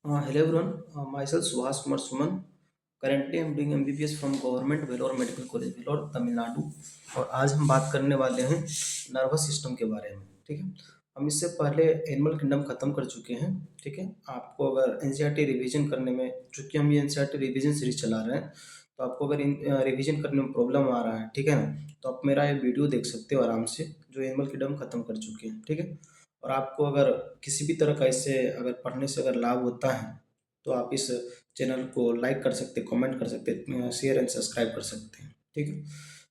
Hello everyone, myself Suhas Kumar Suman. Currently I'm doing MBBS from Government Vellore Medical College Vellore, Tamil Nadu. और आज हम बात करने वाले हैं नर्वस सिस्टम के बारे में। ठीक है, हम इससे पहले एनिमल किंगडम खत्म कर चुके हैं। ठीक है, आपको अगर एनसीईआरटी रिवीजन करने में, चूंकि हम ये एनसीईआरटी रिवीजन सीरीज चला रहे हैं, तो आपको अगर रिवीजन करने में प्रॉब्लम आ रहा है, ठीक है ना, तो आप मेरा ये वीडियो देख सकते हो आराम से, जो एनिमल किंगडम खत्म कर चुके हैं। ठीक है, और आपको अगर किसी भी तरह का इससे अगर पढ़ने से अगर लाभ होता है, तो आप इस चैनल को लाइक कर सकते, कमेंट कर सकते, शेयर एंड सब्सक्राइब कर सकते हैं। ठीक है,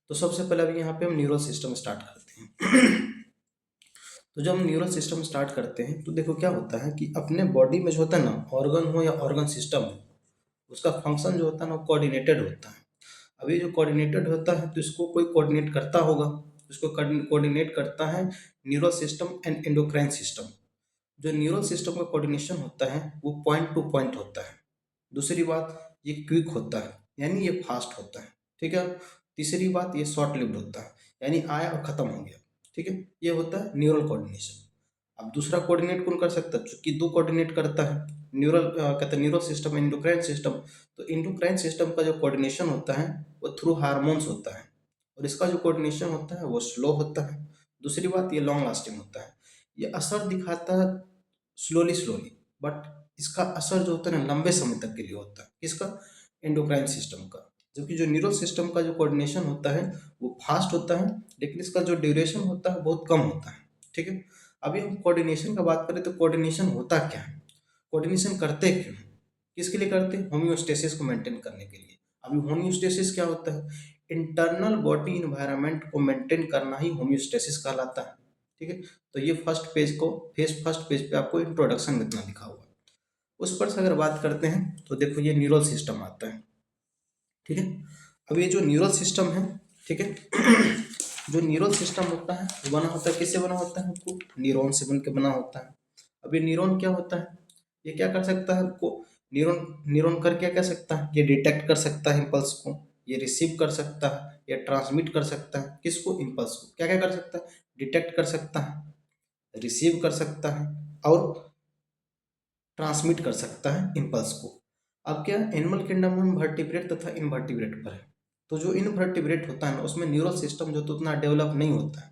तो सबसे पहले अभी यहाँ पे हम न्यूरल सिस्टम स्टार्ट करते हैं। तो जब हम न्यूरल सिस्टम स्टार्ट करते हैं तो देखो क्या होता है कि अपने बॉडी में जो होता है ना, ऑर्गन हो या ऑर्गन सिस्टम हो, उसका फंक्शन जो होता है ना कोऑर्डिनेटेड होता है। अभी जो कोऑर्डिनेटेड होता है तो इसको कोई कोऑर्डिनेट करता होगा, इसको कोऑर्डिनेट करता है neural system and endocrine system. जो न्यूरल सिस्टम का कोऑर्डिनेशन होता है वो पॉइंट टू पॉइंट होता है। दूसरी बात, ये क्विक होता है, यानी ये फास्ट होता है। ठीक है, तीसरी बात, ये शॉर्ट लिव्ड होता है, यानी आया और खत्म हो गया। ठीक है, ये होता है न्यूरल कोऑर्डिनेशन। अब दूसरा कोऑर्डिनेट कौन कर सकता है, चूंकि दो कोऑर्डिनेट करता है, कहते हैं न्यूरल सिस्टम एंडोक्राइन सिस्टम। तो एंडोक्राइन सिस्टम का जो कोऑर्डिनेशन होता है वो थ्रू हार्मोन्स होता है, और इसका जो कोऑर्डिनेशन होता है वो स्लो होता है। दूसरी बात, ये लॉन्ग लास्टिंग होता है। ये असर दिखाता है स्लोली स्लोली, बट इसका असर जो होता है ना लंबे समय तक के लिए होता है। किसका? एंडोक्राइन सिस्टम का। जबकि जो न्यूरल सिस्टम का जो कोऑर्डिनेशन होता है वो फास्ट होता है, लेकिन इसका जो ड्यूरेशन होता है बहुत कम होता है। ठीक है, अभी हम कोऑर्डिनेशन का बात करें तो कोऑर्डिनेशन होता क्या है, कोऑर्डिनेशन करते क्यों हैं? किसके लिए करते हैं? होम्योस्टेसिस को मेंटेन करने के लिए। अभी होम्योस्टेसिस क्या होता है? इंटरनल बॉडी इन्वायरमेंट को मेंटेन करना ही होम्योस्टेसिस कहलाता है। ठीक है, तो ये फर्स्ट पेज पे आपको इंट्रोडक्शन में इतना लिखा हुआ है। उस पर से अगर बात करते हैं तो देखो ये न्यूरल सिस्टम आता है। ठीक है, अब ये जो न्यूरल सिस्टम है, ठीक है, जो न्यूरल सिस्टम होता है वो बना होता है, किससे बना होता है? आपको न्यूरॉन से बन के बना होता है। अब ये न्यूरॉन क्या होता है? ये क्या कर सकता है आपको? न्यूरॉन न्यूरॉन कर क्या सकता है? ये डिटेक्ट कर सकता है इम्पल्स को, ये रिसीव कर सकता है, ये ट्रांसमिट कर सकता है। किसको? इम्पल्स को। क्या क्या कर सकता है? डिटेक्ट कर सकता है, रिसीव कर सकता है, और ट्रांसमिट कर सकता है इम्पल्स को। अब क्या, एनिमल किंगडम में वर्टिब्रेट तथा इनवर्टिब्रेट पर है। तो जो इनवर्टिब्रेट होता है ना उसमें न्यूरल सिस्टम जो तो उतना डेवलप नहीं होता है,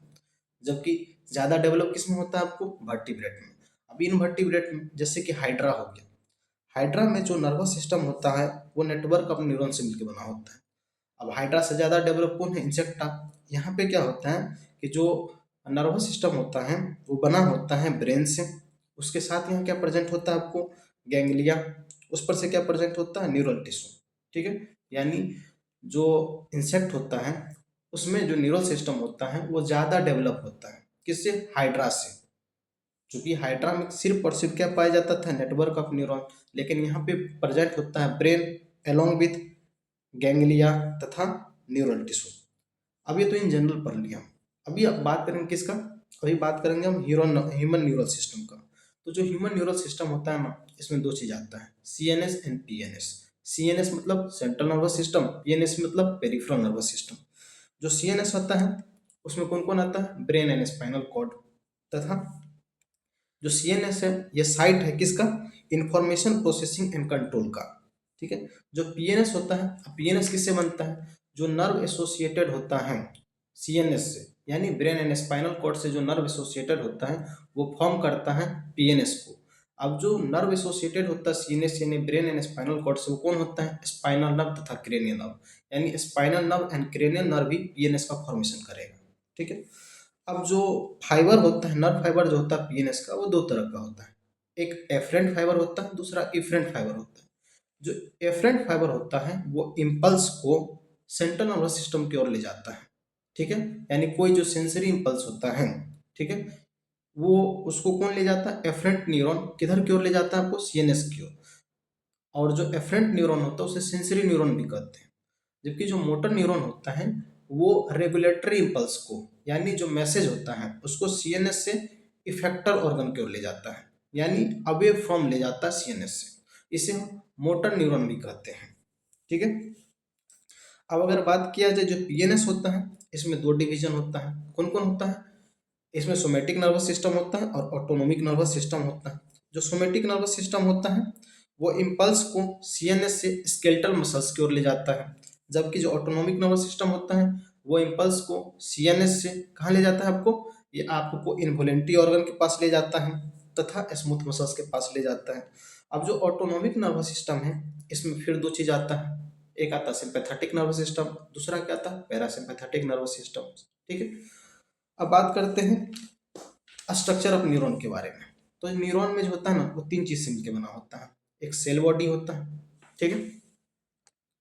जबकि ज़्यादा डेवलप किस में होता है? आपको वर्टिब्रेट में। अब इनवर्टिब्रेट में जैसे कि हाइड्रा हो गया, हाइड्रा में जो नर्वस सिस्टम होता है वो नेटवर्क ऑफ न्यूरॉन से मिलकर बना होता है। अब हाइड्रा से ज़्यादा डेवलप कौन है? इंसेक्टा। यहाँ पे क्या होता है कि जो नर्वस सिस्टम होता है वो बना होता है ब्रेन से, उसके साथ यहाँ क्या प्रेजेंट होता है आपको? गैंग्लिया। उस पर से क्या प्रेजेंट होता है? Neural tissue. ठीक है, यानी जो इंसेक्ट होता है उसमें जो न्यूरल सिस्टम होता है वो ज़्यादा डेवलप होता है। किससे? हाइड्रा से। क्योंकि हाइड्रा में सिर्फ और सिर्फ क्या पाया जाता था? Network of neuron. लेकिन यहाँ पे प्रेजेंट होता है ब्रेन एलोंग विथ गैंग्लिया तथा न्यूरल टिश्यू। अब ये तो इन जनरल पढ़ लिया। अभी अब बात करेंगे किसका? अभी बात करेंगे हम ह्यूमन न्यूरल सिस्टम का। तो जो ह्यूमन न्यूरल सिस्टम होता है ना, इसमें दो चीज आता है, सीएनएस एंड पीएनएस। सीएनएस मतलब सेंट्रल नर्वस सिस्टम, पीएनएस मतलब पेरिफेरल नर्वस सिस्टम। जो सीएनएस होता है उसमें कौन कौन आता है? Brain and spinal cord. तथा जो सीएनएस है ये साइट है किसका? इंफॉर्मेशन प्रोसेसिंग एंड कंट्रोल का। ठीक है, जो पीएनएस होता है, पीएनएस किससे बनता है? जो नर्व एसोसिएटेड होता है सीएनएस से, यानी ब्रेन एंड स्पाइनल कॉर्ड से जो नर्व एसोसिएटेड होता है वो फॉर्म करता है पीएनएस को। अब जो नर्व एसोसिएटेड होता है सीएनएस यानी ब्रेन एंड स्पाइनल कॉर्ड से, वो कौन होता है? स्पाइनल नर्व तथा क्रेनियल नर्व, यानी spinal nerve and cranial nerve भी पीएनएस का फॉर्मेशन करेगा। ठीक है, अब जो फाइबर होता है, नर्व फाइबर जो होता है पीएनएस का, वो दो तरह का होता है। एक एफरेंट फाइबर होता है, दूसरा इफरेंट फाइबर होता है। जो एफरेंट फाइबर होता है वो इम्पल्स को सेंट्रल नर्वस सिस्टम की ओर ले जाता है। ठीक है, यानी कोई जो सेंसरी इम्पल्स होता है, ठीक है, वो उसको कौन ले जाता है? एफरेंट न्यूरॉन किधर की ओर ले जाता है? आपको सीएनएस की ओर। और जो एफरेंट न्यूरॉन होता है उसे सेंसरी न्यूरॉन भी कहते हैं। जबकि जो मोटर न्यूरॉन होता है वो रेगुलेटरी इम्पल्स को, यानी जो मैसेज होता है उसको सीएनएस से इफेक्टर ऑर्गन की ओर ले जाता है, यानी अवे फ्रॉम ले जाता है सीएनएस से। इसे हम मोटर न्यूरॉन भी कहते हैं। ठीक है, अब अगर बात किया जाए जो पीएनएस होता है, इसमें दो डिवीजन होता है। कौन कौन होता है? इसमें सोमेटिक नर्वस सिस्टम होता है और ऑटोनोमिक नर्वस सिस्टम होता है। जो सोमेटिक नर्वस सिस्टम होता है वो इम्पल्स को सीएनएस से स्केलेटल मसल्स की ओर ले जाता है, जबकि जो ऑटोनोमिक नर्वस सिस्टम होता है वो इम्पल्स को सीएनएस से कहाँ ले जाता है आपको, ये आपको इन्वोलेंट्री ऑर्गन के पास ले जाता है तथा स्मूथ मसल्स के पास ले जाता है। अब जो ऑटोनोमिक नर्वस सिस्टम है इसमें फिर दो चीज आता है, एक आता है सिंपैथेटिक नर्वस सिस्टम, दूसरा क्या आता है पैरासिम्पैथेटिक नर्वस सिस्टम। ठीक है, अब बात करते हैं स्ट्रक्चर ऑफ न्यूरॉन के बारे में। तो न्यूरॉन में जो होता है ना वो तीन चीज से मिलकर बना होता है, एक सेल बॉडी होता है, ठीक है।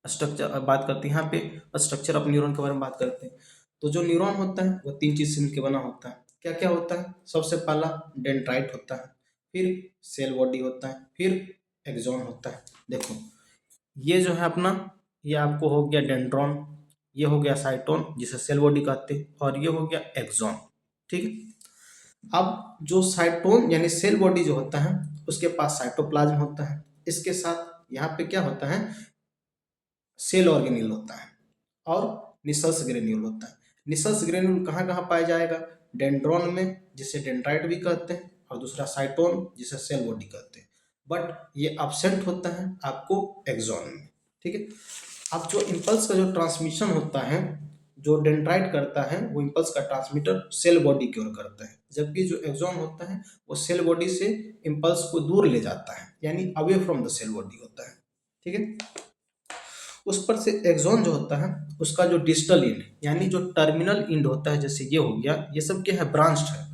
स्ट्रक्चर अब बात करते हैं यहाँ पे स्ट्रक्चर ऑफ न्यूरॉन के बारे में बात करते हैं। तो जो न्यूरॉन होता है वो तीन चीज से मिलकर बना होता है। क्या क्या होता है, सबसे पहला डेंड्राइट होता है, फिर सेल बॉडी होता है, फिर एक्सॉन होता है। देखो ये जो है अपना, ये आपको हो गया डेंड्रॉन, ये हो गया साइटोन जिसे सेल बॉडी कहते हैं, और ये हो गया एक्सॉन। ठीक है, अब जो साइटोन यानी सेल बॉडी जो होता है उसके पास साइटोप्लाज्म होता है, इसके साथ यहाँ पे क्या होता है सेल ऑर्गेनिल होता है और निसल्स ग्रेन्यूल होता है। निसल्स ग्रेन्यूल कहाँ कहाँ पाया जाएगा, डेंड्रॉन में जिसे डेंड्राइट भी कहते हैं, और दूसरा साइटोन जिसे सेल बॉडी कहते हैं, बट ये एब्सेंट होता है आपको एक्सॉन में। ठीक है, अब जो इम्पल्स का जो ट्रांसमिशन होता है जो डेंड्राइट करता है वो इम्पल्स का ट्रांसमीटर सेल बॉडी की ओर करता है, जबकि जो एक्सॉन होता है वो सेल बॉडी से इम्पल्स को दूर ले जाता है यानी away from the cell body होता है। ठीक है, उस पर से एक्सॉन जो होता है उसका जो डिस्टल इंड यानी जो टर्मिनल इंड होता है, जैसे ये हो गया, ये सब क्या है ब्रांच्ड है।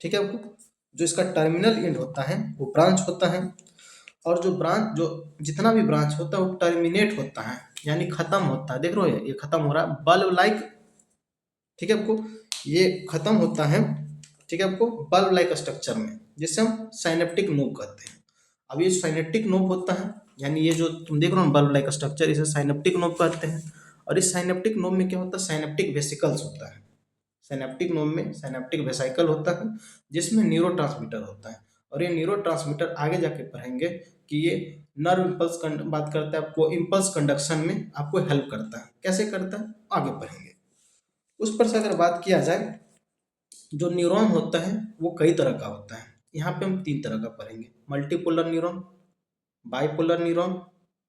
ठीक है, आपको जो इसका टर्मिनल इंड होता है वो ब्रांच होता है, और जो ब्रांच जो जितना भी ब्रांच होता है वो टर्मिनेट होता है यानी खत्म होता है। देख रहे हो ये खत्म हो रहा है बल्ब लाइक। ठीक है, आपको ये खत्म होता है, ठीक है, आपको बल्ब लाइक स्ट्रक्चर में, जिसे हम साइनेप्टिक नोब कहते हैं। अब ये साइनेप्टिक नोब होता है यानी ये जो तुम देख रहे हो बल्ब लाइक स्ट्रक्चर, इसे साइनेप्टिक नोब कहते हैं। और इस साइनेप्टिक नोब में क्या होता है साइनेप्टिक वेसिकल्स होता है। साइनेप्टिक नोब में साइनेप्टिक वेसिकल होता है जिसमें न्यूरोट्रांसमीटर होता है, और ये न्यूरोट्रांसमीटर आगे जाके पढ़ेंगे कि ये नर्व इम्पल्स बात करता है आपको इम्पल्स कंडक्शन में आपको हेल्प करता है। कैसे करता है आगे पढ़ेंगे। उस पर से अगर बात किया जाए, जो न्यूरॉन होता है वो कई तरह का होता है। यहाँ पे हम तीन तरह का पढ़ेंगे, मल्टीपोलर न्यूरॉन, बाइपोलर न्यूरॉन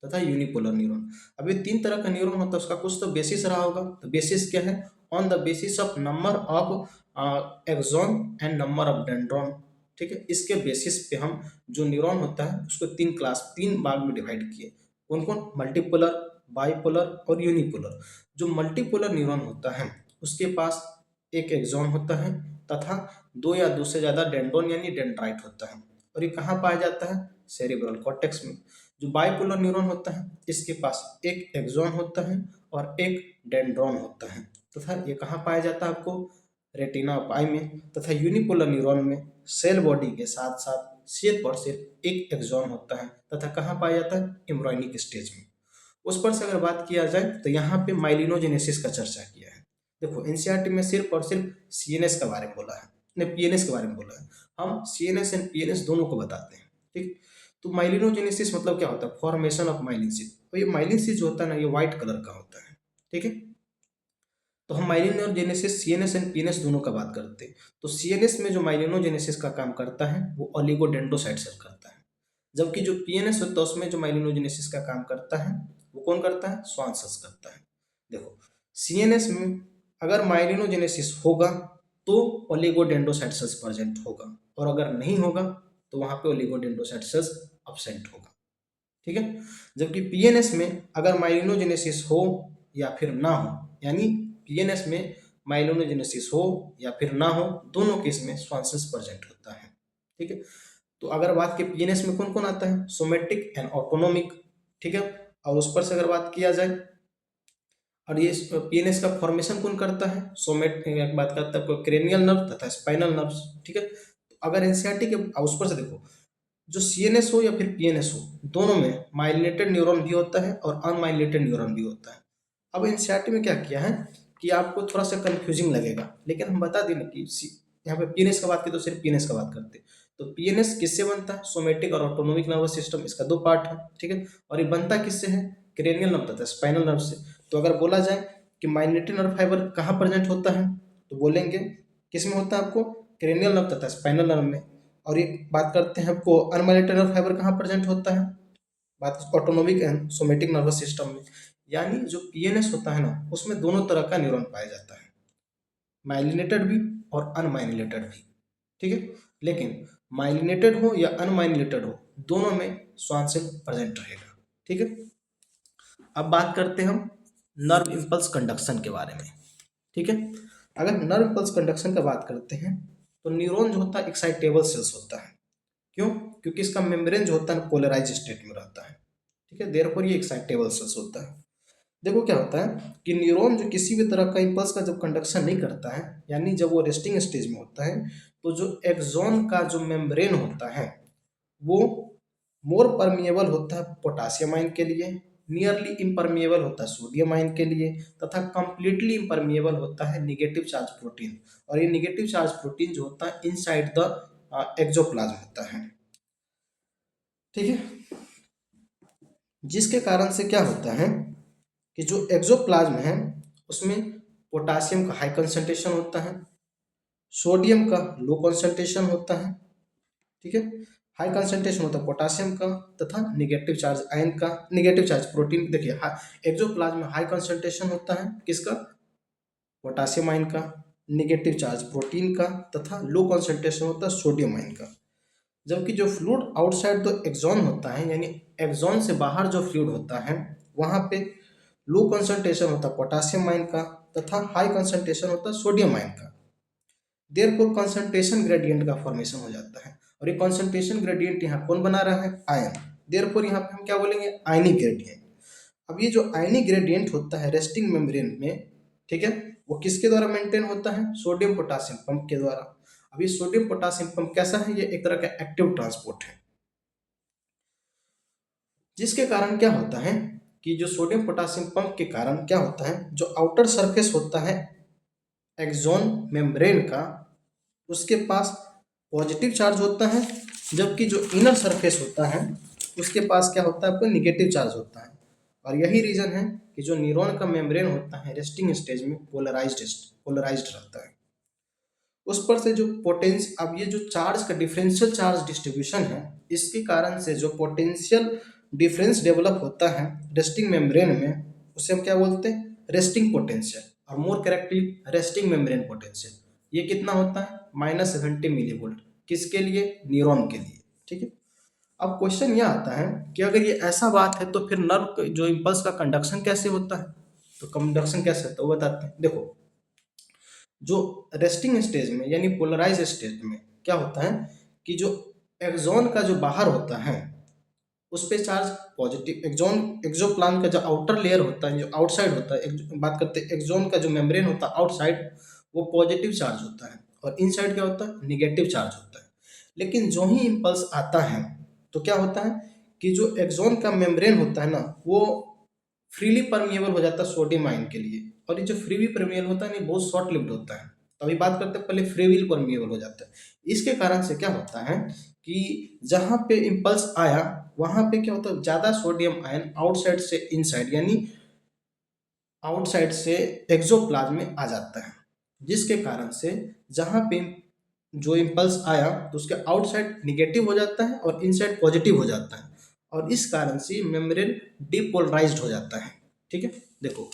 तथा यूनिपोलर न्यूरॉन। अब ये तीन तरह का न्यूरॉन होता है, उसका कुछ तो बेसिस रहा होगा। तो बेसिस क्या है, on the basis of number of axon and number of dendron. ठीक है, इसके बेसिस पे हम जो न्यूरॉन होता है उसको तीन भाग में डिवाइड किए। कौन कौन, मल्टीपोलर, बाइपोलर और यूनिपोलर। जो मल्टीपोलर न्यूरॉन होता है उसके पास एक एक्सॉन होता है तथा दो या दो से ज्यादा डेंड्रॉन यानी डेंड्राइट होता है, और ये कहाँ पाया जाता है सेरिब्रल कॉर्टेक्स में। जो बाइपोलर न्यूरॉन होता है इसके पास एक एक्सॉन होता है और एक डेंड्रॉन होता है तथा ये कहाँ पाया जाता है आपको रेटिना ऑफ आई में। तथा यूनिपोलर न्यूरॉन में सेल बॉडी के साथ साथ सिर्फ और सिर्फ एक एक्सॉन होता है तथा कहाँ पाया जाता है एम्ब्रॉयनिक स्टेज में। उस पर से अगर बात किया जाए तो यहाँ पे माइलिनोजेनेसिस का चर्चा किया है। देखो एनसीईआरटी में सिर्फ और सिर्फ सीएनएस के बारे में बोला है, ने पीएनएस के बारे में बोला है। हम सीएनएस एंड पीएनएस दोनों को बताते हैं। ठीक, तो माइलिनोजेनेसिस मतलब क्या होता है, फॉर्मेशन ऑफ माइलिन शीथ। तो ये माइलिन शीथ जो होता है ना ये व्हाइट कलर का होता है। ठीक है, तो हम माइलिनोजेनेसिस सीएनएस एंड पीएनएस दोनों का बात करते हैं। तो सीएनएस में जो माइलिनोजेनेसिस का काम करता है वो ओलिगोडेंड्रोसाइट सेल करता है, जबकि जो पीएनएस होता है उसमें जो माइलिनोजेनेसिस का काम करता है वो कौन करता है, श्वान सेल्स करता है। देखो सीएनएस में अगर माइलिनोजेनेसिस होगा तो ओलिगोडेंड्रोसाइट सेल्स प्रेजेंट होगा, और अगर नहीं होगा तो वहां पे ओलिगोडेंड्रोसाइट सेल्स अब्सेंट होगा। ठीक है, जबकि पीएनएस में अगर माइलिनोजेनेसिस हो या फिर ना हो, यानी पीएनएस में माइलिनोजेनेसिस हो या फिर ना हो, दोनों केस में श्वान सेल्स प्रेजेंट होता है। ठीक है, तो अगर बात की पीएनएस में कौन कौन आता है, सोमेटिक एंड ऑटोनोमिक। ठीक है, और उस पर से अगर बात किया जाए, और ये पीएनएस का फॉर्मेशन कौन करता है, सोमेटिक बात करता है क्रेनियल नर्व तथा स्पाइनल नर्व्स। ठीक है, तो अगर एनसीईआरटी के उस पर से देखो, जो सीएनएस हो या फिर पीएनएस हो, दोनों में माइलिनेटेड न्यूरॉन भी होता है और अनमाइलिनेटेड न्यूरॉन भी होता है। अब एनसीईआरटी में क्या किया है कि आपको थोड़ा सा कंफ्यूजिंग लगेगा, लेकिन हम बता दें कि यहाँ पे पीएनएस का बात की तो सिर्फ पीएनएस का बात करते हैं। तो पीएनएस किससे बनता है, सोमेटिक और ऑटोनोमिक नर्वस सिस्टम, इसका दो पार्ट है। ठीक है, और ये बनता किससे है, क्रेनियल नर्व तथा स्पाइनल नर्व से। तो अगर बोला जाए कि माइलिनेटेड नर्व फाइबर कहाँ प्रेजेंट होता है, तो बोलेंगे किस में होता है आपको, क्रेनियल नर्व तथा स्पाइनल नर्व में। और एक बात करते हैं आपको अनमाइलिनेटेड नर्व फाइबर कहाँ प्रेजेंट होता है, बात autonomic and somatic nervous system में, यानी जो पीएनएस होता है ना, उसमें दोनों तरह का न्यूरॉन पाया जाता है, माइलिनेटेड भी और अनमाइलिनेटेड भी, ठीक है। लेकिन माइलिनेटेड हो या अनमाइलिनेटेड हो, दोनों में श्वान सेल प्रेजेंट रहेगा, ठीक है। अब बात करते हैं हम नर्व इम्पल्स कंडक्शन के बारे में, ठीक है। अगर नर्व इम्पल्स कंडक्शन का बात करते हैं तो न्यूरॉन जो होता है एक्साइटेबल सेल्स होता है। क्यों? क्योंकि इसका मेम्ब्रेन जो होता है पोलराइज स्टेट में रहता है, ठीक है, देयरफॉर ये एक्साइटेबल सेल्स होता है। देखो क्या होता है कि न्यूरॉन जो किसी भी तरह का इम्पल्स का जब कंडक्शन नहीं करता है, यानी जब वो रेस्टिंग स्टेज में होता है, तो जो एक्सॉन का जो मेम्ब्रेन होता है वो मोर परमिएबल होता है पोटासियम आयन के लिए, नियरली इम्परमिएबल होता है सोडियम आयन के लिए, तथा कंप्लीटली इम्परमिएबल होता है निगेटिव चार्ज प्रोटीन। और ये निगेटिव चार्ज प्रोटीन जो होता है इनसाइड द एक्सोप्लाज्म होता है, ठीक है। जिसके कारण से क्या होता है कि जो एक्सोप्लाज्म है उसमें पोटासियम का हाई कंसंट्रेशन होता है, सोडियम का लो कंसंट्रेशन होता है, ठीक है। हाई कंसंट्रेशन होता है पोटासियम का तथा निगेटिव चार्ज आयन का, निगेटिव चार्ज प्रोटीन। देखिए एक्सोप्लाज्म में हाई कंसंट्रेशन होता है किसका? पोटासियम आयन का, निगेटिव चार्ज प्रोटीन का, तथा लो कंसंट्रेशन होता है सोडियम आयन का। जबकि जो फ्लूइड आउटसाइड द एक्सॉन होता है, यानी एक्सॉन से बाहर जो फ्लूइड होता है वहाँ पे लो कंसंट्रेशन होता है पोटासियम आयन का तथा हाई कंसंट्रेशन होता है सोडियम आयन का। देयरफॉर कंसंट्रेशन ग्रेडियंट का फॉर्मेशन हो जाता है, और ये कंसंट्रेशन ग्रेडियंट यहाँ कौन बना रहा है? आयन। देयरफॉर यहाँ पे हम क्या बोलेंगे? आयनिक ग्रेडियंट। अब ये जो आयनिक ग्रेडियंट होता है रेस्टिंग मेम्ब्रेन में, ठीक है, वो किसके द्वारा मेंटेन होता है? सोडियम पोटासियम पंप के द्वारा। अब ये सोडियम पोटासियम पंप कैसा है? ये एक तरह का एक्टिव ट्रांसपोर्ट है, जिसके कारण क्या होता है कि जो सोडियम पोटासियम पंप के कारण क्या होता है, जो आउटर सरफेस होता है एक्सॉन मेम्ब्रेन का, उसके पास पॉजिटिव चार्ज होता है, जबकि जो इनर सरफेस होता है उसके पास क्या होता है? आपको निगेटिव चार्ज होता है। और यही रीजन है कि जो न्यूरॉन का मेम्ब्रेन होता है रेस्टिंग स्टेज में पोलराइज्ड रहता है। उस पर से जो पोटेंस, अब ये जो चार्ज का डिफरेंशियल चार्ज डिस्ट्रीब्यूशन है, इसके कारण से जो पोटेंशियल डिफरेंस डेवलप होता है रेस्टिंग मेम्ब्रेन में, उसे हम क्या बोलते हैं? रेस्टिंग पोटेंशियल, और मोर करेक्टली रेस्टिंग मेम्ब्रेन पोटेंशियल। ये कितना होता है? -70 मिलीवोल्ट। किसके लिए? न्यूरॉन के लिए, ठीक है। अब क्वेश्चन यह आता है कि अगर ये ऐसा बात है तो फिर नर्व जो इम्पल्स का कंडक्शन कैसे होता है? तो कंडक्शन कैसे होता है वो बताते हैं। देखो, जो रेस्टिंग स्टेज में यानी पोलराइज स्टेज में क्या होता है कि जो एक्सॉन का जो बाहर होता है उस पे चार्ज पॉजिटिव, एक्सॉन एक्सोप्लाज्म का जो आउटर लेयर होता है, जो आउटसाइड होता है, बात करते हैं एक्सॉन का जो मेम्ब्रेन होता है आउटसाइड, वो पॉजिटिव चार्ज होता है, और इनसाइड क्या होता है? निगेटिव चार्ज होता है। लेकिन जो ही इम्पल्स आता है तो क्या होता है कि जो एक्सॉन का मेम्ब्रेन होता है ना, वो फ्रीली परमिएबल हो जाता है सोडियम आयन के लिए। और ये जो फ्रीली परमिएबल होता है ना, ये बहुत शॉर्ट लिव्ड होता है। तो अभी बात करते हैं पहले फ्रीली परमिएबल हो जाता है। इसके कारण से क्या होता है कि जहाँ पे इम्पल्स आया वहाँ पे क्या होता है? ज़्यादा सोडियम आयन आउटसाइड से इनसाइड, यानी आउटसाइड से एक्सोप्लाज्म में आ जाता है, जिसके कारण से जहाँ पे जो इम्पल्स आया तो उसके आउटसाइड निगेटिव हो जाता है और इनसाइड पॉजिटिव हो जाता है, और इस कारण से मेम्ब्रेन डिपोलराइज्ड हो जाता है, ठीक है। देखो,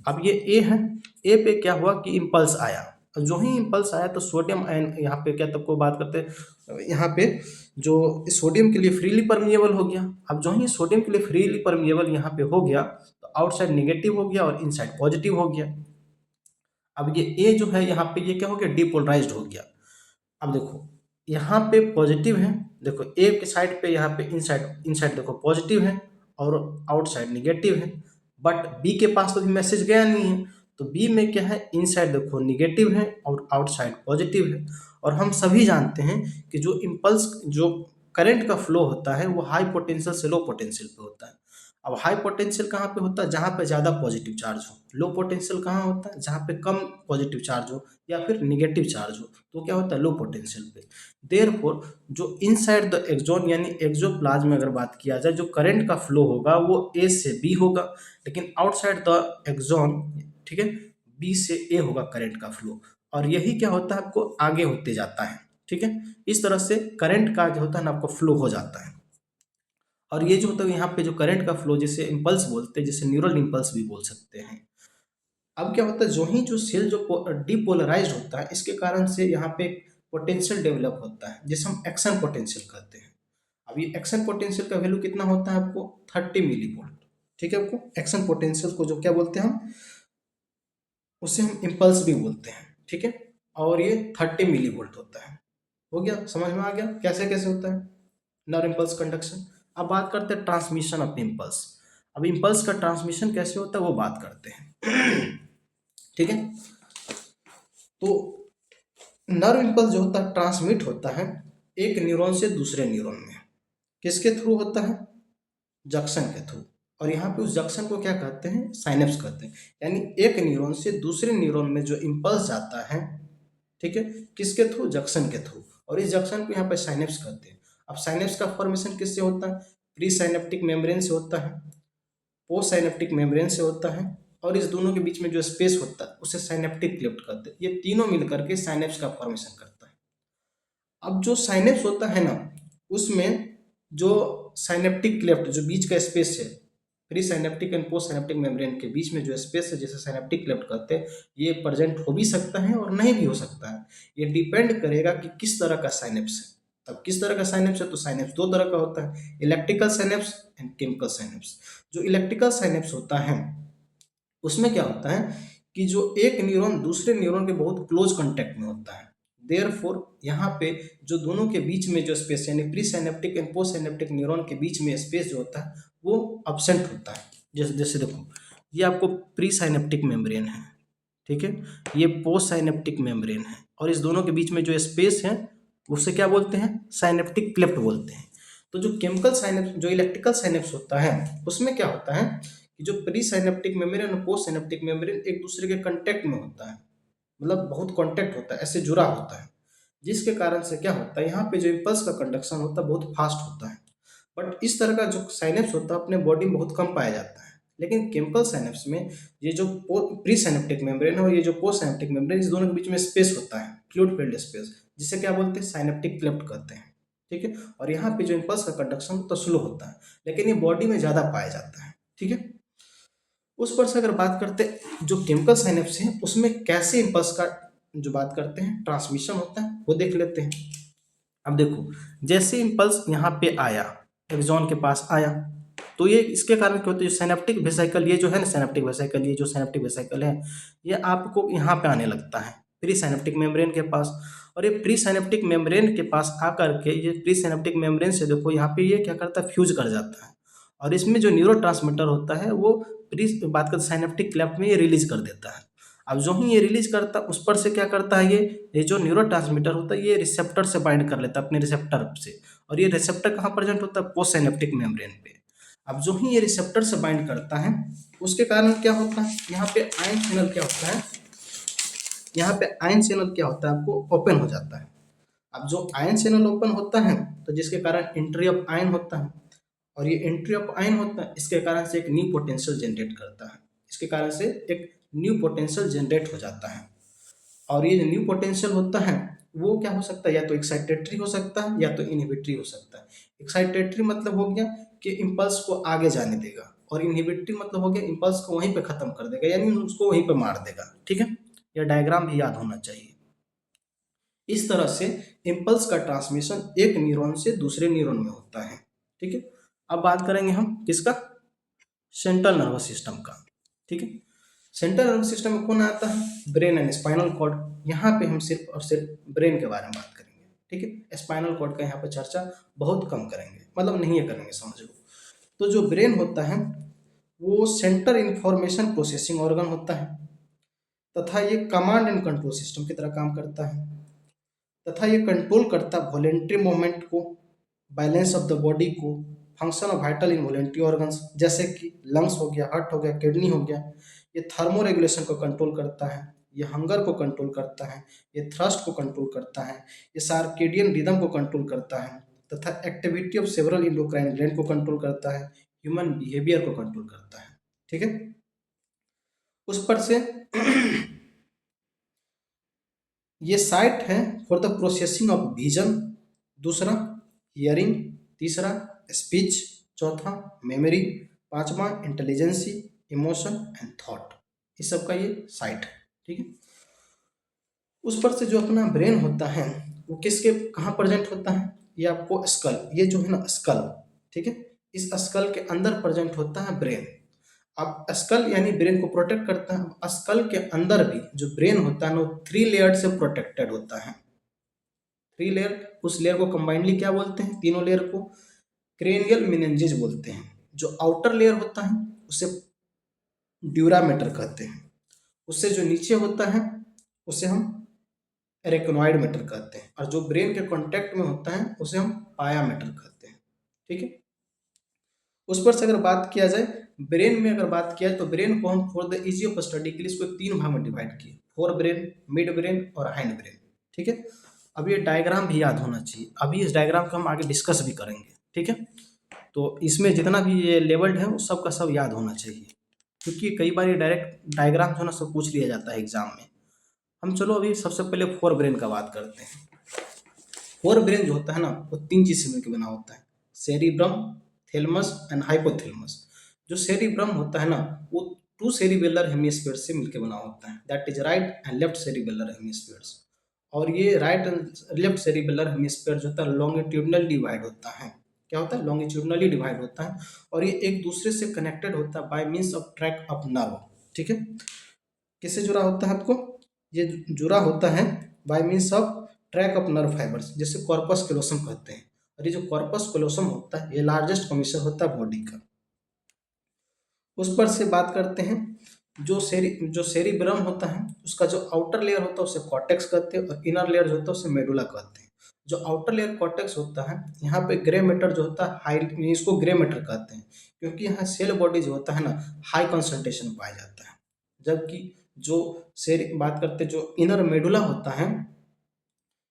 अब ये ए है, ए पे क्या हुआ कि इम्पल्स आया, और जो ही इम्पल्स आया तो सोडियम आयन यहाँ पे क्या, तब को बात करते हैं यहाँ पे जो सोडियम के लिए फ्रीली परमिएबल हो गया। अब जो ही सोडियम के लिए फ्रीली परमिएबल यहाँ पे हो गया तो आउटसाइड निगेटिव हो गया और इनसाइड पॉजिटिव हो गया। अब ये ए जो है यहाँ पे ये क्या हो गया? डिपोलराइज्ड हो गया। अब देखो यहाँ पे पॉजिटिव है, देखो ए के साइड पे यहाँ पे इनसाइड इनसाइड देखो पॉजिटिव है और आउटसाइड निगेटिव है, बट बी के पास तो भी मैसेज गया नहीं है, तो बी में क्या है? इनसाइड देखो निगेटिव है और आउटसाइड पॉजिटिव है। और हम सभी जानते हैं कि जो इम्पल्स, जो करंट का फ्लो होता है वो हाई पोटेंशियल से लो पोटेंशियल पे होता है। अब हाई पोटेंशियल कहाँ पे होता है? जहाँ पे ज़्यादा पॉजिटिव चार्ज हो। लो पोटेंशियल कहाँ होता है? जहाँ पे कम पॉजिटिव चार्ज हो या फिर निगेटिव चार्ज हो, तो क्या होता है? लो पोटेंशियल पे। देयरफॉर जो इनसाइड द एक्सॉन यानी एक्सोप्लाज्म में अगर बात किया जाए, जो करंट का फ्लो होगा वो ए से बी होगा, लेकिन आउटसाइड द एक्सॉन, ठीक है, बी से ए होगा करंट का फ्लो। और यही क्या होता है? आपको आगे होते जाता है, ठीक है। इस तरह से करंट का जो होता है ना आपको फ्लो हो जाता है। और ये जो होता है यहाँ पे जो करंट का फ्लो, जिसे इम्पल्स बोलते हैं, जिसे न्यूरल इम्पल्स भी बोल सकते हैं। अब क्या होता है, जो ही जो सेल जो डिपोलराइज्ड होता है, इसके कारण से यहाँ पे पोटेंशियल डेवलप होता है, जिसे हम एक्शन पोटेंशियल कहते हैं। अब ये एक्शन पोटेंशियल का वैल्यू कितना होता है आपको, 30 मिली वोल्ट। ठीक है, आपको एक्शन पोटेंशियल को जो क्या बोलते हैं हम, उसे हम इम्पल्स भी बोलते हैं। ठीक है, और ये 30 मिली वोल्ट होता है। हो गया, समझ में आ गया कैसे कैसे होता है नर इम्पल्स कंडक्शन। अब बात करते हैं ट्रांसमिशन ऑफ इम्पल्स। अब इम्पल्स का ट्रांसमिशन कैसे होता है वो बात करते हैं। ठीक है, तो नर्व इम्पल्स जो होता है ट्रांसमिट होता है एक न्यूरॉन से दूसरे न्यूरॉन में। किसके थ्रू होता है, जंक्शन के थ्रू। और यहाँ पे उस जंक्शन को क्या कहते हैं, साइनेप्स कहते हैं। यानी एक न्यूरॉन से दूसरे न्यूरॉन में जो इम्पल्स जाता है, ठीक है, किसके थ्रू, जंक्शन के थ्रू। और इस जंक्शन को यहाँ पे साइनेप्स कहते हैं। अब साइनेप्स का फॉर्मेशन किससे होता है, प्री साइनेप्टिक मेम्ब्रेन से होता है, पोस्ट साइनेप्टिक मेम्ब्रेन से होता है, और इस दोनों के बीच में जो स्पेस होता है उसे साइनेप्टिक क्लेफ्ट कहते हैं। ये तीनों मिलकर के साइनेप्स का फॉर्मेशन करता है। अब जो साइनेप्स होता है ना, उसमें जो साइनेप्टिक क्लेफ्ट, जो बीच का स्पेस है, pre synaptic and post synaptic membrane के बीच में जो स्पेस है, जिसे साइनेप्टिक क्लेफ्ट कहते हैं, ये प्रेजेंट हो भी सकता है और नहीं भी हो सकता है। ये डिपेंड करेगा कि किस तरह का साइनेप्स है। अब किस तरह का साइनेप्स है, तो साइनेप्स दो तरह का होता है, electrical synapse and chemical synapse. जो इलेक्ट्रिकल साइनेप्स होता है उसमें क्या होता है कि जो एक न्यूरॉन दूसरे न्यूरॉन के बहुत क्लोज कांटेक्ट में होता है, देयरफॉर यहाँ पे जो दोनों के बीच में जो स्पेस, यानी pre synaptic and post synaptic neuron के बीच में स्पेस जो होता है वो अब्सेंट होता है। जैसे जैसे देखो, ये आपको प्री साइनेप्टिक मेम्ब्रेन है, ठीक है, ये पोस्ट साइनेप्टिक मेम्ब्रेन है, और इस दोनों के बीच में जो स्पेस है उससे क्या बोलते हैं, साइनेप्टिक क्लेफ्ट बोलते हैं। तो जो केमिकल साइनेप्स, जो इलेक्ट्रिकल साइनेप्स होता है, उसमें क्या होता है कि जो प्री साइनेप्टिक मेम्ब्रेन और पोस्ट साइनेप्टिक मेम्ब्रेन एक दूसरे के कांटेक्ट में होता है, मतलब बहुत कांटेक्ट होता है, ऐसे जुड़ा होता है, जिसके कारण से क्या होता है, यहाँ पे जो इम्पल्स का कंडक्शन होता है बहुत फास्ट होता है। बट इस तरह का जो साइनेप्स होता है अपने बॉडी में बहुत कम पाया जाता है। लेकिन केमिकल साइनेप्स में ये जो प्री साइनेप्टिक मेम्ब्रेन है और ये जो पोस्ट साइनेप्टिक मेम्ब्रेन, इस दोनों के बीच में स्पेस होता है, फ्लूइड फिल्ड स्पेस, जिसे क्या बोलते हैं, साइनेप्टिक क्लेफ्ट कहते हैं। ठीक है, और यहाँ पे जो इम्पल्स का कंडक्शन तो स्लो होता है, लेकिन ये बॉडी में ज़्यादा पाया जाता है। ठीक है, उस पर से अगर बात करते हैं जो केमिकल साइनेप्स है उसमें कैसे इम्पल्स का जो बात करते हैं ट्रांसमिशन होता है वो देख लेते हैं। अब देखो, जैसे इम्पल्स यहाँ पे आया, एक्सॉन के पास आया, तो ये इसके कारण क्या होता है, जो सिनेप्टिक वेसिकल, ये जो है ना सिनेप्टिक वेसिकल, ये जो सिनेप्टिक वेसिकल है, ये आपको यहाँ पे आने लगता है प्री साइनेप्टिक मेम्ब्रेन के पास। और ये प्री साइनेप्टिक मेम्ब्रेन के पास आकर के ये प्री साइनेप्टिक मेम्ब्रेन से देखो यहाँ पे ये क्या करता है, फ्यूज कर जाता है, और इसमें जो न्यूरोट्रांसमीटर होता है वो प्री बात करते साइनेप्टिक क्लेफ्ट में ये रिलीज कर देता है। अब जो ही ये रिलीज करता है उस पर से क्या करता है, ये जो न्यूरोट्रांसमीटर होता है ये रिसेप्टर से बाइंड कर लेता है अपने रिसेप्टर से, और ये रिसेप्टर कहाँ प्रेजेंट होता है, पोस्ट साइनेप्टिक मेम्ब्रेन पे। अब जो ही ये रिसेप्टर से बाइंड करता है उसके कारण क्या होता है, यहाँ पे आयन चैनल क्या होता है, यहाँ पे आयन चैनल क्या होता है आपको ओपन हो जाता है। अब जो आयन चैनल ओपन होता है तो जिसके कारण एंट्री ऑफ आयन होता है, और ये एंट्री ऑफ आयन होता है इसके कारण से एक न्यू पोटेंशियल जनरेट करता है, इसके कारण से एक न्यू पोटेंशियल जनरेट हो जाता है। और ये जो न्यू पोटेंशियल होता है वो क्या हो सकता है, या तो एक्साइटेटरी हो सकता है या तो इनहिबिटरी हो सकता है। एक्साइटेटरी मतलब हो गया कि इम्पल्स को आगे जाने देगा, और इनहिबिटरी मतलब हो गया इम्पल्स को वहीं पे खत्म कर देगा, यानी उसको वहीं पे मार देगा। ठीक है, यह डायग्राम भी याद होना चाहिए। इस तरह से इम्पल्स का ट्रांसमिशन एक न्यूरॉन से दूसरे न्यूरॉन में होता है। ठीक है, अब बात करेंगे हम किसका, सेंट्रल नर्वस सिस्टम का। ठीक है, सेंट्रल नर्वस सिस्टम में कौन आता है, ब्रेन एंड स्पाइनल कॉर्ड। यहाँ पे हम सिर्फ और सिर्फ ब्रेन के बारे में बात करेंगे। ठीक है, स्पाइनल कॉर्ड का यहाँ पे चर्चा बहुत कम करेंगे, मतलब नहीं करेंगे, समझ लो। तो जो ब्रेन होता है वो सेंटर इंफॉर्मेशन प्रोसेसिंग ऑर्गन होता है, तथा ये कमांड एंड कंट्रोल सिस्टम की तरह काम करता है, तथा ये कंट्रोल करता है वॉलेंट्री मूवमेंट को, बैलेंस ऑफ द बॉडी को, function of vital involuntary organs जैसे कि लंग्स हो गया, हार्ट हो गया, किडनी हो गया। ये थर्मो रेगुलेशन को कंट्रोल करता है, ये हंगर को कंट्रोल करता है, ये थ्रस्ट को कंट्रोल करता है, ये सार्केडियन रिदम को कंट्रोल करता है, तथा activity of several endocrine gland को कंट्रोल करता है, ह्यूमन बिहेवियर को कंट्रोल करता है। ठीक है, उस पर से ये साइट है for the processing of vision, दूसरा हियरिंग, तीसरा स्पीच, चौथा मेमोरी, पांचवा इंटेलिजेंसी, इमोशन एंड थॉट, इस सब का ये साइट है। ठीक है, उस पर से जो अपना ब्रेन होता है वो किसके कहाँ प्रेजेंट होता है, ये आपको स्कल, ये जो है ना स्कल, ठीक है, इस स्कल के अंदर प्रेजेंट होता है ब्रेन। अब स्कल यानी ब्रेन को प्रोटेक्ट करता है, स्कल के अंदर भी जो ब्रेन होता है ना वो 3 लेयर से प्रोटेक्टेड होता है। 3 लेयर, उस लेयर को कंबाइंडली क्या बोलते हैं, तीनों लेयर को क्रेनियल मेनिंजेस बोलते हैं। जो आउटर लेयर होता है उसे ड्यूरामेटर कहते हैं, उससे जो नीचे होता है उसे हम एरेक्नोइड मैटर कहते हैं, और जो ब्रेन के कांटेक्ट में होता है उसे हम पाया मैटर कहते हैं। ठीक है, उस पर से अगर बात किया जाए, ब्रेन में अगर बात किया जाए तो ब्रेन को हम for the easy of study के लिए इसको 3 भाग में डिवाइड किए, फोर ब्रेन, मिड ब्रेन और हाइंड ब्रेन। ठीक है, अब ये डायग्राम भी याद होना चाहिए, अभी इस डायग्राम को हम आगे डिस्कस भी करेंगे। ठीक है, तो इसमें जितना भी ये लेवल्ड है वो सब का सब याद होना चाहिए, क्योंकि कई बार ये डायरेक्ट डायग्राम जो है ना सब पूछ लिया जाता है एग्जाम में। हम चलो अभी सबसे पहले फोर ब्रेन का बात करते हैं। फोर ब्रेन जो होता है ना वो 3 चीज से मिलकर बना होता है, सेरिब्रम, थैलेमस एंड हाइपोथैलेमस। जो सेरिब्रम होता है ना वो 2 सेरिबेलर हेमिस्फीयर से मिलकर बना होता है, that is right and left cerebellar hemispheres. और ये right and left cerebellar hemisphere जो होता है लॉन्गिट्यूडनल डिवाइड होता है। क्या होता है, लॉन्गिट्यूडनली डिवाइड होता है, और ये एक दूसरे से कनेक्टेड होता है by means of track of nerve. ठीक है, किससे जुड़ा होता है आपको, ये जुड़ा होता है by means of track of nerve fibres, जिसे कॉर्पस क्लोसम कहते हैं। और ये जो कॉर्पस क्लोसम होता है ये लार्जेस्ट कमीशन होता है बॉडी का। उस पर से बात करते हैं, जो सेरिब्रम होता है उसका जो आउटर लेयर होता है उसे कॉर्टेक्स कहते हैं, और इनर लेयर जो होता है उसे मेडुला कहते हैं। जो आउटर लेयर कॉर्टेक्स होता है यहाँ पे ग्रे मैटर जो होता है हाई, इसको ग्रे मैटर कहते हैं, क्योंकि यहाँ सेल बॉडी जो होता है ना हाई कंसंट्रेशन पाया जाता है। जबकि जो सेर बात करते हैं जो इनर मेडुला होता है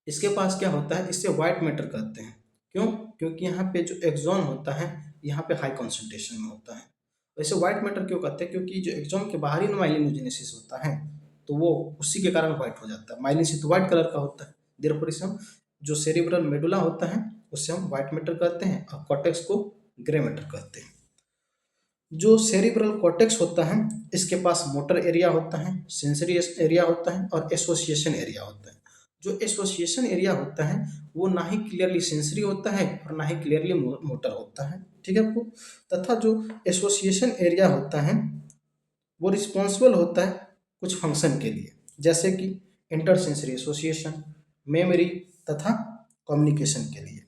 इसके पास क्या होता है, इसे व्हाइट मैटर कहते हैं। क्यों, क्योंकि यहाँ पे जो एक्सॉन होता है यहाँ पे हाई कंसंट्रेशन में होता है। वैसे व्हाइट मैटर क्यों कहते हैं, क्योंकि जो एक्सॉन के बाहरी माइलिनोजेनेसिस होता है तो वो उसी के कारण व्हाइट हो जाता है, माइलिन से तो व्हाइट कलर का होता है। देयरफॉर इसे हम जो सेरिब्रल मेडुला होता है उससे हम व्हाइट मैटर कहते हैं, और कॉर्टेक्स को ग्रे मैटर कहते हैं। जो सेरिब्रल कॉर्टेक्स होता है इसके पास मोटर एरिया होता है, सेंसरी एरिया होता है और एसोसिएशन एरिया होता है। जो एसोसिएशन एरिया होता है वो ना ही क्लियरली सेंसरी होता है और ना ही क्लियरली मोटर होता है। ठीक है आपको, तथा जो एसोसिएशन एरिया होता है वो रिस्पॉन्सिबल होता है कुछ फंक्शन के लिए, जैसे कि इंटरसेंसरी एसोसिएशन, मेमोरी तथा कम्युनिकेशन के लिए।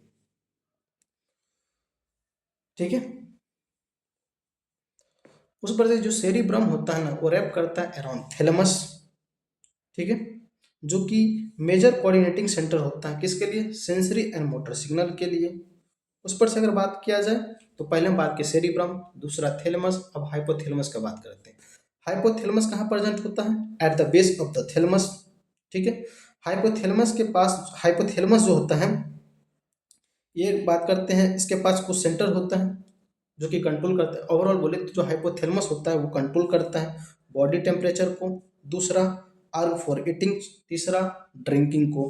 ठीक है, उस पर से जो सेरिब्रम होता है ना वो रैप करता है अराउंड थैलेमस। ठीक है, जो कि मेजर कोऑर्डिनेटिंग सेंटर होता है किसके लिए, सेंसरी एंड मोटर सिग्नल के लिए। उस पर से अगर बात किया जाए तो पहले हम बात की सेरिब्रम, दूसरा थैलेमस, अब हाइपोथैलेमस का बात करते हैं। हाइपोथैलेमस कहाँ प्रेजेंट होता है, at the base of the thalamus. ठीक है, हाइपोथैलेमस के पास, हाइपोथैलेमस जो होता है ये बात करते हैं इसके पास कुछ सेंटर होता है जो कि कंट्रोल करता है। ओवरऑल बोले तो जो हाइपोथैलेमस होता है वो कंट्रोल करता है बॉडी टेम्परेचर को, दूसरा अर्ग फॉर ईटिंग, तीसरा ड्रिंकिंग को।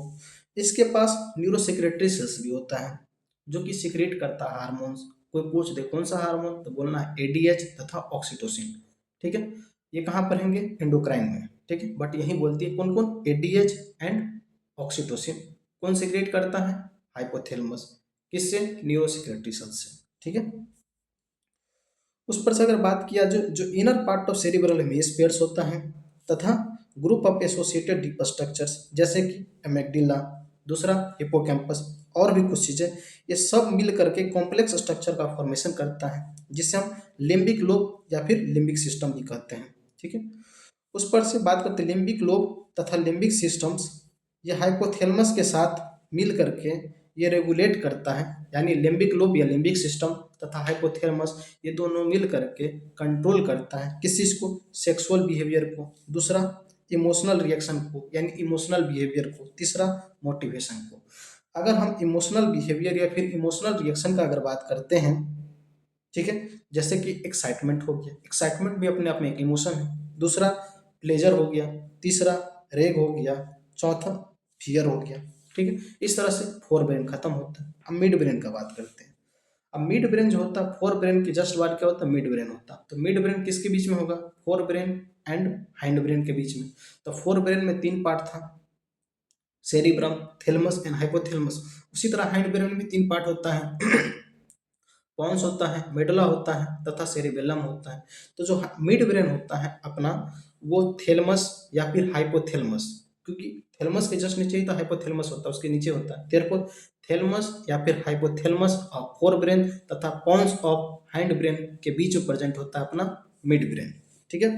इसके पास न्यूरोसेक्रेटरी सेल्स भी होता है जो कि सिक्रेट करता है हार्मोन्स। कोई पूछ दे कौन सा हार्मोन तो बोलना है एडीएच तथा ऑक्सीटोसिन। ठीक है, ये कहाँ पर रहेंगे, एंडोक्राइन में। ठीक है, बट यही बोलती है कौन कौन, एडीएच एंड ऑक्सीटोसिन। कौन सिक्रेट करता है, हाइपोथैलेमस, किससे, न्यूरोसेक्रेटरी सेल्स से। ठीक है, उस पर से अगर बात किया जो जो inner part of cerebral hemispheres होता है तथा group of associated deep structures जैसे कि एमेग्डिला, दूसरा हिपोकैम्पस और भी कुछ चीज़ें, ये सब मिल करके कॉम्प्लेक्स स्ट्रक्चर का फॉर्मेशन करता है जिसे हम लिम्बिक लोब या फिर लिम्बिक सिस्टम भी कहते हैं। ठीक है, उस पर से बात करते हैं लिम्बिक लोब तथा लिम्बिक सिस्टम्स, ये हाइपोथैलेमस के साथ मिल करके ये रेगुलेट करता है, यानी लिम्बिक लोब या लिम्बिक सिस्टम तथा हाइपोथैलेमस ये दोनों मिल करके कंट्रोल करता है किस चीज़ को, सेक्सुअल बिहेवियर को, दूसरा इमोशनल रिएक्शन को यानी इमोशनल बिहेवियर को, तीसरा मोटिवेशन को। अगर हम इमोशनल बिहेवियर या फिर इमोशनल रिएक्शन का अगर बात करते हैं, ठीक है, जैसे कि एक्साइटमेंट हो गया, एक्साइटमेंट भी अपने आप में एक इमोशन है, दूसरा प्लेजर हो गया, तीसरा रेग हो गया, चौथा फियर हो गया। ठीक है, इस तरह से फोर ब्रेन खत्म होता है। अब मिड ब्रेन का बात करते हैं। अब मिड ब्रेन जो होता है, फोर ब्रेन के जस्ट बाद क्या होता है, मिड ब्रेन होता है। तो मिड ब्रेन किसके बीच में होगा, fore brain and hind brain के बीच में। तो फोर ब्रेन में तीन पार्ट था, सेरिब्रम, थैलेमस एंड हाइपोथैलेमस। उसी तरह हाइंड ब्रेन में भी तीन पार्ट होता है, पॉन्स होता है, मेडुला होता है तथा सेरिबेलम होता है। तो जो मिड ब्रेन होता है अपना, वो थैलेमस या फिर हाइपोथैलेमस, क्योंकि थैलेमस के जस्ट नीचे ही तो हाइपोथैलेमस होता है, उसके नीचे होता है। देयरफॉर थैलेमस या फिर हाइपोथैलेमस ऑफ फोर ब्रेन तथा पॉन्स ऑफ हाइंड ब्रेन के बीच में प्रेजेंट होता है अपना मिड ब्रेन। ठीक है।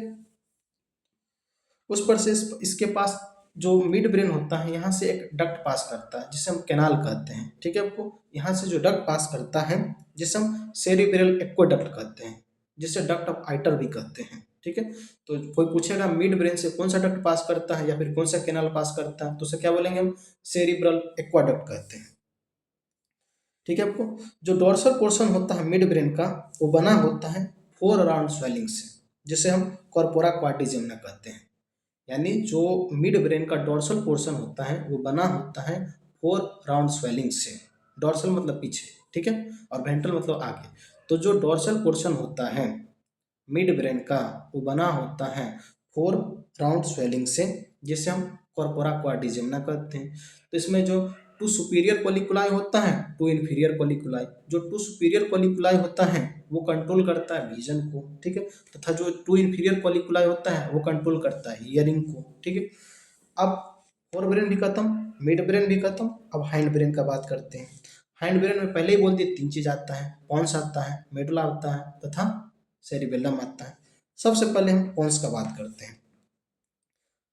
उस पर से इसके पास जो मिड ब्रेन होता है, यहाँ से एक डक्ट पास करता है जिसे हम कैनाल कहते हैं। ठीक है आपको, यहाँ से जो डक्ट पास करता है जिसे हम सेरिब्रल एक्वेडक्ट कहते हैं, जिसे डक्ट ऑफ आइटर भी कहते हैं। ठीक है। तो कोई पूछेगा मिड ब्रेन से कौन सा डक्ट पास करता है या फिर कौन सा कैनाल पास करता है, तो उसे क्या बोलेंगे हम, सेरिब्रल एक्वाडक्ट कहते हैं। ठीक है आपको, जो डोर्सल पोर्शन होता है मिड ब्रेन का, वो बना होता है फोर राउंड स्वेलिंग से, जिसे हम कॉर्पोरा क्वाड्रिजेमिना कहते हैं। यानी जो मिड ब्रेन का डोर्सल पोर्शन होता है वो बना होता है फोर राउंड स्वेलिंग से। डोर्सल मतलब पीछे, ठीक है, और वेंट्रल मतलब आगे। तो जो डोर्सल पोर्शन होता है मिड ब्रेन का, वो बना होता है फोर राउंड स्वेलिंग से, जिसे हम कॉर्पोरा क्वाड्रिजेमिना कहते हैं। तो इसमें जो टू सुपीरियर कोलिकुलाई होता है, टू इन्फीरियर कोलिकुलाई, जो टू सुपीरियर कोलिकुलाई होता है वो कंट्रोल करता है विजन को। ठीक है। तथा जो टू इन्फीरियर कोलिकुलाई होता है वो कंट्रोल करता है हियरिंग को। ठीक है। अब फोर ब्रेन भी खत्म, मिड ब्रेन भी खत्म, अब हाइंड ब्रेन का बात करते हैं। हाइंड ब्रेन में पहले ही बोल दिए तीन चीज आता है, पॉन्स आता है, मेडुला आता है तथा सेरिबेलम आता है। सबसे पहले हम पॉन्स का बात करते हैं।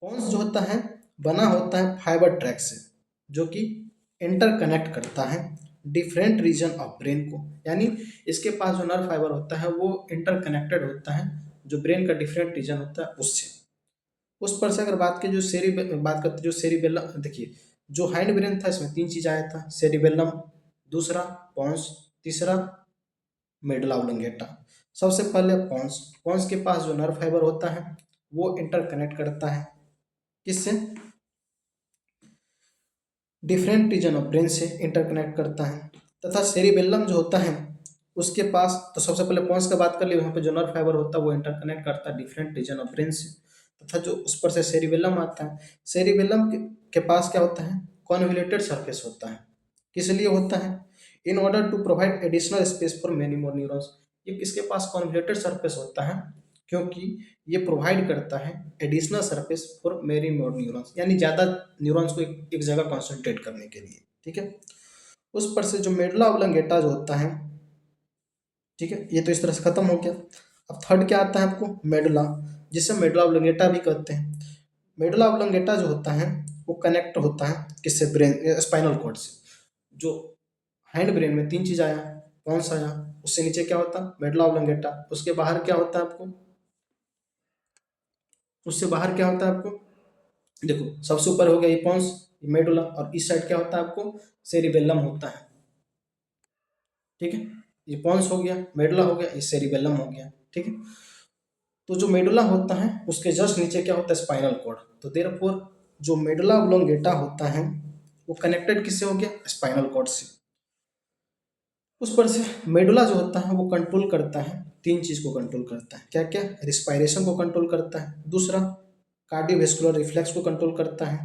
पॉन्स जो होता है बना होता है फाइबर ट्रैक से, जो कि इंटरकनेक्ट करता है डिफरेंट रीजन ऑफ ब्रेन को। यानी इसके पास जो नर्व फाइबर होता है वो इंटरकनेक्टेड होता है जो ब्रेन का डिफरेंट रीजन होता है उससे। उस पर से अगर बात की जो बात करते जो सेरिबेलम, देखिए जो हाइंड ब्रेन था इसमें तीन चीज आया था, सेरिबेलम, दूसरा पॉन्स, तीसरा मेडुला ऑब्लोंगेटा। सबसे पहले पॉन्स। पॉन्स के पास जो नर्व फाइबर होता है वो इंटरकनेक्ट करता है किससे, डिफरेंट रीजन ऑफ ब्रेन से इंटरकनेक्ट करता है। तथा सेरिबेलम जो होता है उसके पास, तो सबसे पहले पॉन्स का बात कर लिए, वहाँ पे जो नर्व फाइबर होता है वो इंटरकनेक्ट करता है डिफरेंट रीजन ऑफ ब्रेन से। तथा जो उस पर से सेरिबेलम आता है, सेरिबेलम के पास क्या होता है, कॉन्वोल्यूटेड सरफेस होता है। किस लिए होता है, in order to provide additional space for many more neurons. ये किसके पास कॉन्वोल्यूटेड सरफेस होता है, क्योंकि ये प्रोवाइड करता है additional surface for many more neurons, यानी ज़्यादा न्यूरॉन्स को एक जगह कॉन्सेंट्रेट करने के लिए। ठीक है। उस पर से जो मेडुला ऑब्लोंगेटा जो होता है, ठीक है, ये तो इस तरह से खत्म हो गया। अब थर्ड क्या आता है आपको, मेडुला, जिसे मेडुला ऑब्लोंगेटा भी कहते हैं। मेडुला ऑब्लोंगेटा जो होता है वो कनेक्ट होता है किससे, ब्रेन स्पाइनल कॉर्ड से। जो हाइंड ब्रेन में तीन चीज आया, कौन सा आया, उससे नीचे क्या होता, मेडुला ऑब्लोंगेटा, उसके बाहर क्या होता है आपको, उससे बाहर क्या होता है आपको, देखो सबसे ऊपर हो गया ये पॉन्स, ये मेडुला, और इस साइड क्या होता है आपको, सेरिबेलम होता है। ठीक है। ये पॉन्स हो गया, मेडुला हो गया, ये सेरिबेलम हो गया। ठीक है। तो जो मेडुला होता है उसके जस्ट नीचे क्या होता है, स्पाइनल कॉर्ड। तो देयरफॉर जो मेडुला ऑब्लोंगेटा होता है वो कनेक्टेड किससे हो गया, स्पाइनल कॉर्ड से। उस पर से मेडुला जो होता है वो कंट्रोल करता है, तीन चीज को कंट्रोल करता है, क्या क्या, रिस्पायरेशन को कंट्रोल करता है, दूसरा कार्डियोवेस्कुलर रिफ्लेक्स को कंट्रोल करता है,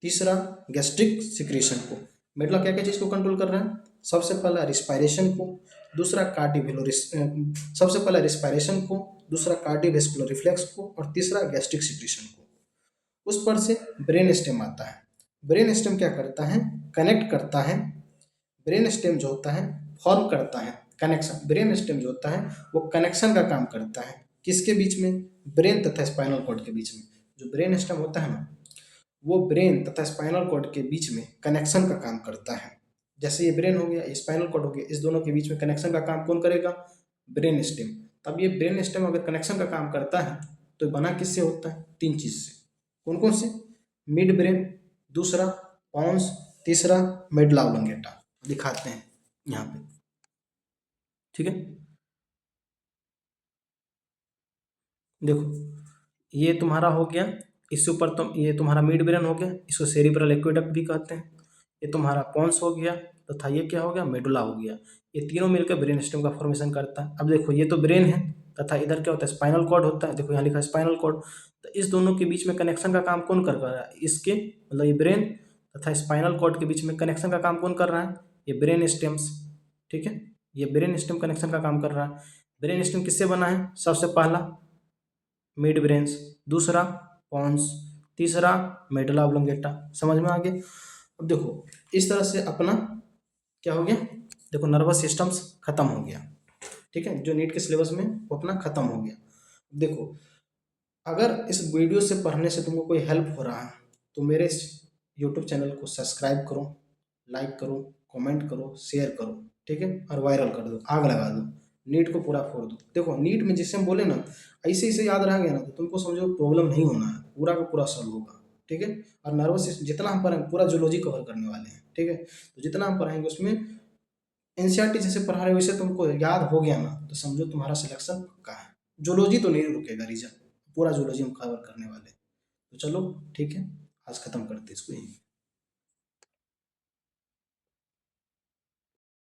तीसरा गैस्ट्रिक सिक्रीशन को। मेडुला क्या क्या चीज को कंट्रोल कर रहा है, सबसे पहला रिस्पायरेशन को, दूसरा सबसे पहला रिस्पायरेशन को, दूसरा कार्डियोवेस्कुलर रिफ्लेक्स को, और तीसरा गैस्ट्रिक सिक्रीशन को। उस पर से ब्रेन स्टेम आता है। ब्रेन स्टेम क्या करता है, कनेक्ट करता है। ब्रेन स्टेम जो होता है फॉर्म करता है कनेक्शन। ब्रेन स्टेम जो होता है वो कनेक्शन का काम करता है किसके बीच में, ब्रेन तथा स्पाइनल कॉर्ड के बीच में। जो ब्रेन स्टेम होता है ना, वो ब्रेन तथा स्पाइनल कॉर्ड के बीच में कनेक्शन का काम करता है। जैसे ये ब्रेन हो गया, ये स्पाइनल कॉर्ड हो गया, इस दोनों के बीच में कनेक्शन का काम कौन करेगा, ब्रेन स्टेम। तब ये ब्रेन स्टेम अगर कनेक्शन का काम करता है तो बना किससे होता है, तीन चीज से। कौन कौन से, मिड ब्रेन, दूसरा पॉन्स, तीसरा मेडुला ऑब्लोंगेटा। दिखाते हैं यहाँ पे। ठीक है। देखो ये तुम्हारा हो गया, इससे ऊपर तुम, ये तुम्हारा मिड ब्रेन हो गया, इसको सेरिब्रल एक्वेडक्ट भी कहते हैं। ये तुम्हारा पॉन्स हो गया, तथा ये क्या हो गया, मेडुला हो गया। ये तीनों मिलकर ब्रेन स्टेम का फॉर्मेशन करता है। अब देखो ये तो ब्रेन है तथा इधर क्या होता है, स्पाइनल कॉर्ड होता है। देखो यहाँ लिखा है स्पाइनल कॉर्ड। तो इस दोनों के बीच में कनेक्शन का काम कौन कर रहा है, इसके मतलब ये ब्रेन तथा स्पाइनल कॉर्ड के बीच में कनेक्शन का काम कौन कर रहा है, ये ब्रेन स्टेम्स। ठीक है, ये ब्रेन स्टेम कनेक्शन का काम कर रहा है। ब्रेन स्टेम किससे बना है, सबसे पहला मिड ब्रेन्स, दूसरा पॉन्स, तीसरा मेडुला ऑब्लोंगेटा। समझ में आ गया। अब देखो इस तरह से अपना क्या हो गया, देखो नर्वस सिस्टम्स खत्म हो गया। ठीक है, जो नीट के सिलेबस में वो अपना खत्म हो गया। देखो अगर इस वीडियो से पढ़ने से तुमको कोई हेल्प हो रहा है तो मेरे इस यूट्यूब चैनल को सब्सक्राइब करो, लाइक करो, कमेंट करो, शेयर करो। ठीक है, और वायरल कर दो, आग लगा दो, नीट को पूरा फोड़ दो। देखो नीट में जिससे हम बोले ना ऐसे ऐसे याद रह गया ना तो तुमको समझो प्रॉब्लम नहीं होना है, पूरा का पूरा सॉल्व होगा। ठीक है, और नर्वस सिस्टम जितना हम पढ़ेंगे पूरा जूलॉजी कवर करने वाले हैं। ठीक है, तो जितना हम पढ़ाएंगे उसमें एनसीईआरटी जैसे पढ़ा रहे वैसे तुमको याद हो गया ना तो समझो तुम्हारा सिलेक्शन पक्का है। जूलॉजी तो नहीं रुकेगा रीजन, पूरा जूलॉजी हम कवर करने वाले हैं। तो चलो ठीक है, आज खत्म करते हैं इसको यहीं।